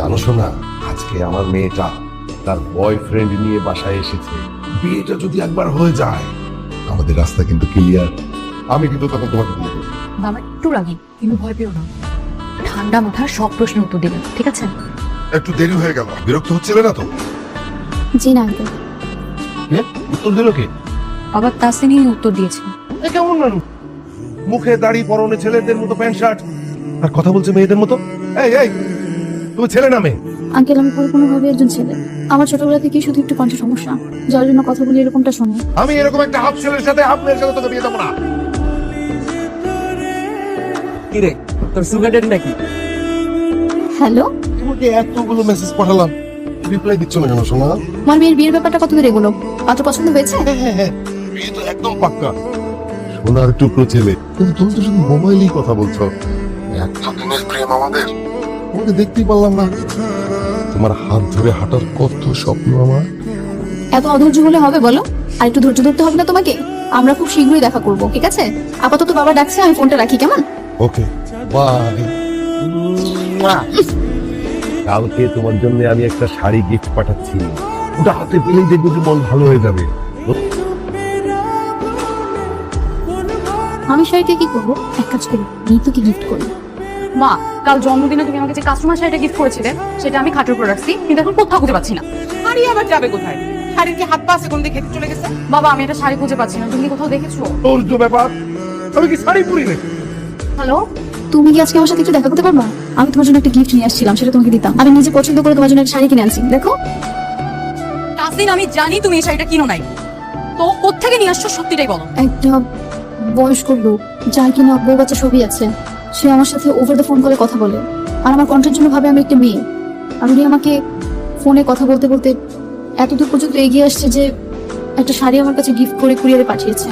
জানো শোনা, আজকে আমার মেয়েটা তার বয়ফ্রেন্ড নিয়ে বাসায় এসেছে। বিয়েটা যদি একবার হয়ে যায় আমাদের রাস্তা কিন্তু ক্লিয়ার। আমি কিন্তু তখন তোমাকে দিয়ে দেবো। বাবা একটু রাগি, কিন্তু ভয় পেও না। ঠান্ডা মাথার সব প্রশ্নের উত্তর দেবেন, ঠিক আছে? একটু দেরি হয়ে গেল, বিরক্ত হচ্ছিলে না তো? জি না আঙ্কেল। উত্তর দিল কে? বাবা তাসিনই উত্তর দিয়েছে। এ কেমন মানুষ? মুখে দাড়ি, পরনে ছেলেদের মতো প্যান্ট শার্ট, আর কথা বলছে মেয়েদের মতো। এই এই, তুমি ছেলে না মেয়ে? আঙ্কেল, আমি পরিপূর্ণভাবে একজন ছেলে। আমার ছোটবেলা থেকেই শুধু একটু কণ্ঠ সমস্যা, যার জন্য কথা বলি এরকমটা শোনো। আমি এরকম একটা হাফ ছেলের সাথে হাফ মেয়ের সাথে তোকে বিয়ে দেবো না। কি রে, তোর সুগার ডেট নাকি? হ্যালো, তোমাকে এতগুলো মেসেজ পাঠালাম, রিপ্লাই দিচ্ছ না কেন সোনা? আমার মেয়ের বিয়ের ব্যাপারটা কত দূর এগোলো? পাত্র পছন্দ হয়েছে? হ্যাঁ, বিয়ে তো একদম পাক্কা। সোনার টুকরো ছেলে, কিন্তু তুমি তো শুধু মোবাইলেই কথা বলছো। একটা দিনের প্রেম আমাদের, তোমাকে দেখতেই পারলাম না। তোমার হাত ধরে হাঁটার কত স্বপ্ন আমার। এত অধৈর্য হলে হবে বলো? আর একটু ধৈর্য ধরতে হবে না তোমাকে? আমরা খুব শীঘ্রই দেখা করবো, ঠিক আছে? আপাতত বাবা ডাকছে, আমি ফোনটা রাখি, কেমন? ওকে, বাই। কালকে তোমার জন্য আমি একটা শাড়ি গিফট পাঠাচ্ছি, ওটা হাতে পেলেই দেখবো যে মন ভালো হয়ে যাবে। আমি শাড়িটা কি করবো? এক কাজ করি, নিতুকে গিফট করি। মা, কাল জন্মদিনে তুমি আমাকে যে কাস্টমার শাড়িটা গিফট করেছিলে, সেটা আমি খাটের উপর রাখছি, কিন্তু এখন কোথাও খুঁজে পাচ্ছি না। শাড়ি আবার যাবে কোথায়? শাড়ির কি হাত পা আছে, কোন দিকে খেতে চলে গেছে? বাবা, আমি এটা শাড়ি খুঁজে পাচ্ছি না, তুমি কি কোথাও দেখেছো? তোর তো ব্যাপার, আমি কি শাড়ি পরি নাকি? হ্যালো, তুমি কি আজকে আমার সাথে একটু দেখা করতে পারবা? আমি তোমার জন্য একটা গিফট নিয়ে আসছিলাম, সেটা তোমাকে দিতাম। আমি নিজে পছন্দ করে তোমার জন্য একটা শাড়ি কিনে আনছি, দেখো। তাসিন, আমি জানি তুমি এই শাড়িটা কিনো নাই, তো কোত্থেকে নিয়ে আসছো সত্যিটাই বলো। একটা বয়স্ক লোক, যার কিনা বউ বাচ্চা ছবি আছে, সে আমার সাথে ওভার দ্য ফোন করে কথা বলে, আর আমার কন্টেন্ট জন্য ভাবে আমি একটা মেয়ে। আর উনি আমাকে ফোনে কথা বলতে বলতে এতদূর পর্যন্ত এগিয়ে আসছে যে একটা শাড়ি আমার কাছে গিফট করে কুরিয়ারে পাঠিয়েছে।